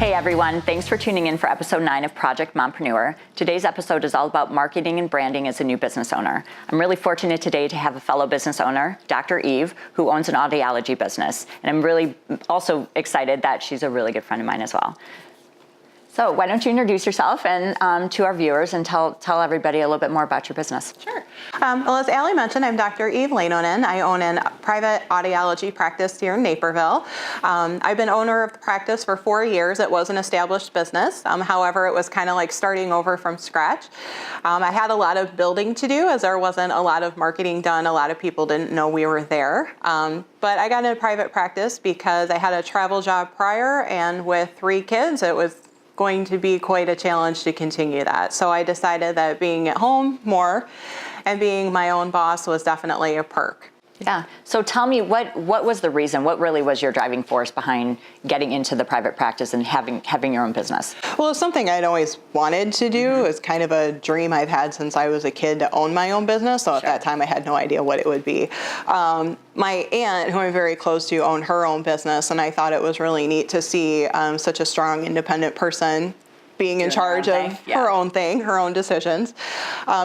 Hey everyone, thanks for tuning in for episode 9 of Project Mompreneur. Today's episode is all about marketing and branding as a new business owner. I'm really fortunate today to have a fellow business owner, Dr. Eve, who owns an audiology business. And I'm really also excited that she's a really good friend of mine as well. So why don't you introduce yourself and to our viewers and tell everybody a little bit more about your business. Sure. Well, as Allie mentioned, I'm Dr. Eve Leinonen. I own a private audiology practice here in Naperville. I've been owner of the practice for 4 years. It was an established business. However, it was kind of like starting over from scratch. I had a lot of building to do as there wasn't a lot of marketing done. A lot of people didn't know we were there. But I got into private practice because I had a travel job prior, and with 3 kids, it was going to be quite a challenge to continue that. So I decided that being at home more and being my own boss was definitely a perk. Yeah. So tell me, what was the reason? What really was your driving force behind getting into the private practice and having your own business? Well, it's something I'd always wanted to do. It's kind of a dream I've had since I was a kid to own my own business. So at that time, I had no idea what it would be. My aunt, who I'm very close to, owned her own business, and I thought it was really neat to see such a strong, independent person being in charge of her own thing, her own decisions.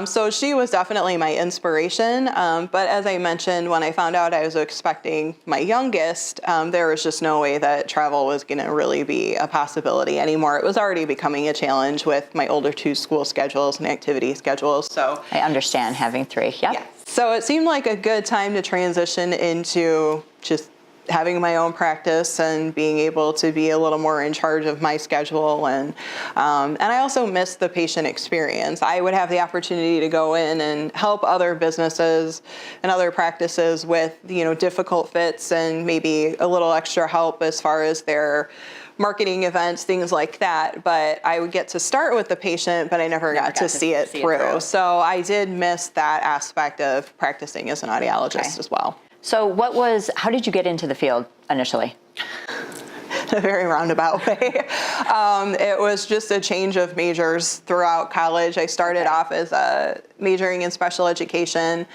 So she was definitely my inspiration. But as I mentioned, when I found out I was expecting my youngest, there was just no way that travel was going to really be a possibility anymore. It was already becoming a challenge with my older 2 school schedules and activity schedules. So I understand having 3. Yep. Yeah. So it seemed like a good time to transition into just having my own practice and being able to be a little more in charge of my schedule. And I also missed the patient experience. I would have the opportunity to go in and help other businesses and other practices with, difficult fits and maybe a little extra help as far as their marketing events, things like that. But I would get to start with the patient, but I never got to see it through. So I did miss that aspect of practicing as an audiologist as well. So how did you get into the field initially? In a very roundabout way. It was just a change of majors throughout college. I started off as majoring in special education,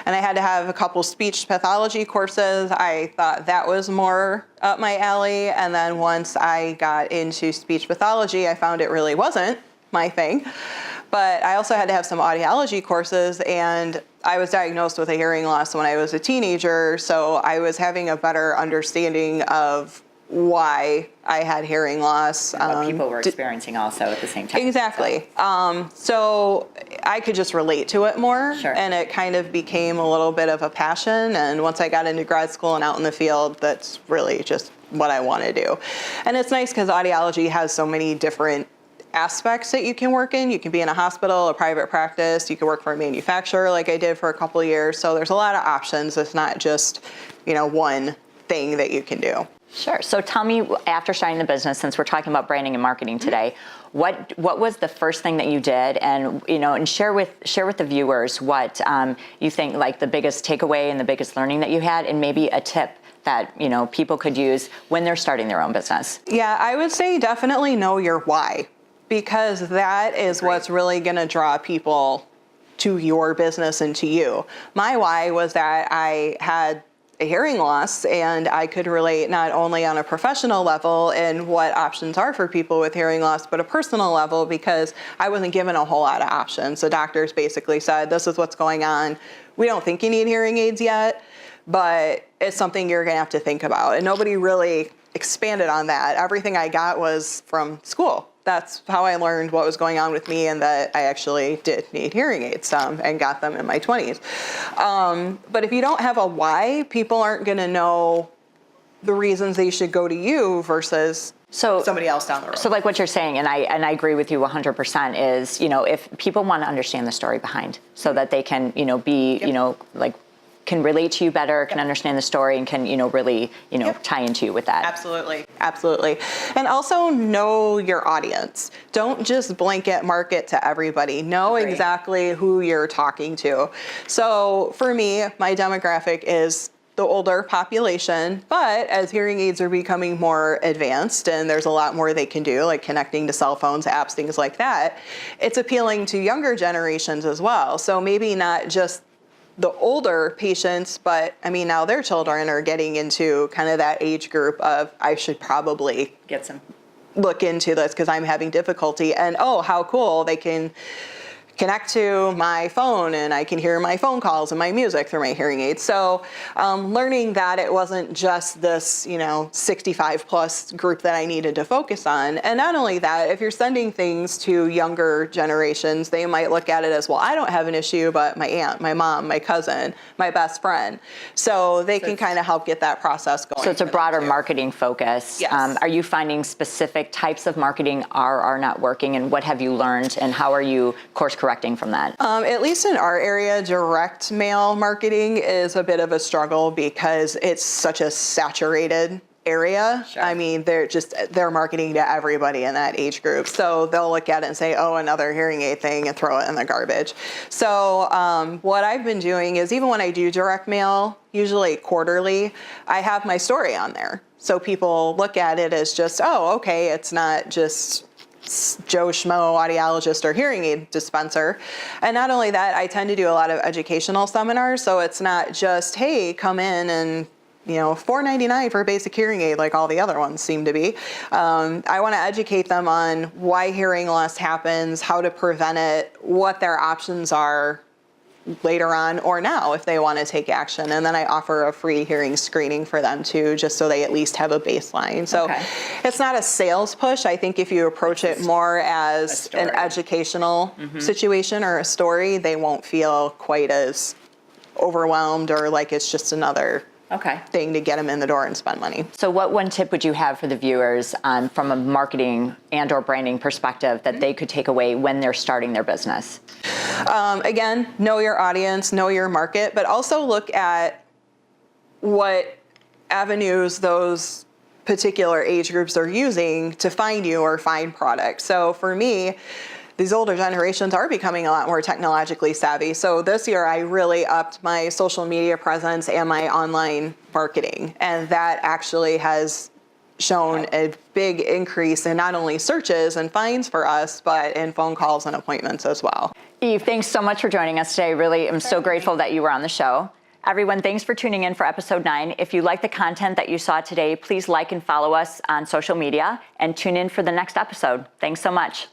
and I had to have a couple speech pathology courses. I thought that was more up my alley. And then once I got into speech pathology, I found it really wasn't my thing. But I also had to have some audiology courses, and I was diagnosed with a hearing loss when I was a teenager, so I was having a better understanding of why I had hearing loss. What people were experiencing also at the same time. Exactly. So I could just relate to it more, and it kind of became a little bit of a passion. And once I got into grad school and out in the field, that's really just what I want to do. And it's nice because audiology has so many different aspects that you can work in. You can be in a hospital, a private practice, you can work for a manufacturer like I did for a couple of years. So there's a lot of options. It's not just, one thing that you can do. Sure. So tell me, after starting the business, since we're talking about branding and marketing today, what was the first thing that you did, and and share with the viewers what you think like the biggest takeaway and the biggest learning that you had, and maybe a tip that people could use when they're starting their own business. Yeah, I would say definitely know your why, because that is what's really going to draw people to your business and to you. My why was that I had a hearing loss, and I could relate not only on a professional level and what options are for people with hearing loss, but a personal level, because I wasn't given a whole lot of options. The doctors basically said, this is what's going on. We don't think you need hearing aids yet, but it's something you're going to have to think about. And nobody really expanded on that. Everything I got was from school. That's how I learned what was going on with me, and that I actually did need hearing aids and got them in my 20s. But if you don't have a why, people aren't going to know the reasons they should go to you versus somebody else down the road. So like what you're saying, and I agree with you 100%, is, if people want to understand the story behind, so that they can, can relate to you better, can understand the story, and can, really, tie into you with that. Absolutely. Absolutely. And also know your audience. Don't just blanket market to everybody. Know exactly who you're talking to. So for me, my demographic is the older population, but as hearing aids are becoming more advanced and there's a lot more they can do, like connecting to cell phones, apps, things like that, it's appealing to younger generations as well. So maybe not just the older patients, but now their children are getting into kind of that age group of, I should probably get some look into this because I'm having difficulty. And oh, how cool, they can connect to my phone and I can hear my phone calls and my music through my hearing aids. So learning that it wasn't just this, 65 plus group that I needed to focus on. And not only that, if you're sending things to younger generations, they might look at it as, well, I don't have an issue, but my aunt, my mom, my cousin, my best friend. So they can kind of help get that process going. So it's a broader marketing focus. Yes. Are you finding specific types of marketing are not working, and what have you learned, and how are you course correcting from that? At least in our area, direct mail marketing is a bit of a struggle because it's such a saturated area. Sure. I mean, they're marketing to everybody in that age group. So they'll look at it and say, oh, another hearing aid thing, and throw it in the garbage. So what I've been doing is, even when I do direct mail, usually quarterly, I have my story on there. So people look at it as just, oh, okay, it's not just Joe Schmo audiologist or hearing aid dispenser. And not only that, I tend to do a lot of educational seminars. So it's not just, hey, come in and $4.99 for a basic hearing aid like all the other ones seem to be. I want to educate them on why hearing loss happens, how to prevent it, what their options are later on or now if they want to take action. And then I offer a free hearing screening for them too, just so they at least have a baseline. So It's not a sales push. I think if you approach it more as an educational situation or a story, they won't feel quite as overwhelmed or like it's just another thing to get them in the door and spend money. So what one tip would you have for the viewers from a marketing and or branding perspective that they could take away when they're starting their business? Again, know your audience, know your market, but also look at what avenues those particular age groups are using to find you or find products. So for me, these older generations are becoming a lot more technologically savvy. So this year I really upped my social media presence and my online marketing. And that actually has shown a big increase in not only searches and finds for us, but in phone calls and appointments as well. Eve, thanks so much for joining us today. Really, I'm so grateful that you were on the show. Everyone, thanks for tuning in for episode 9. If you like the content that you saw today, please like and follow us on social media and tune in for the next episode. Thanks so much.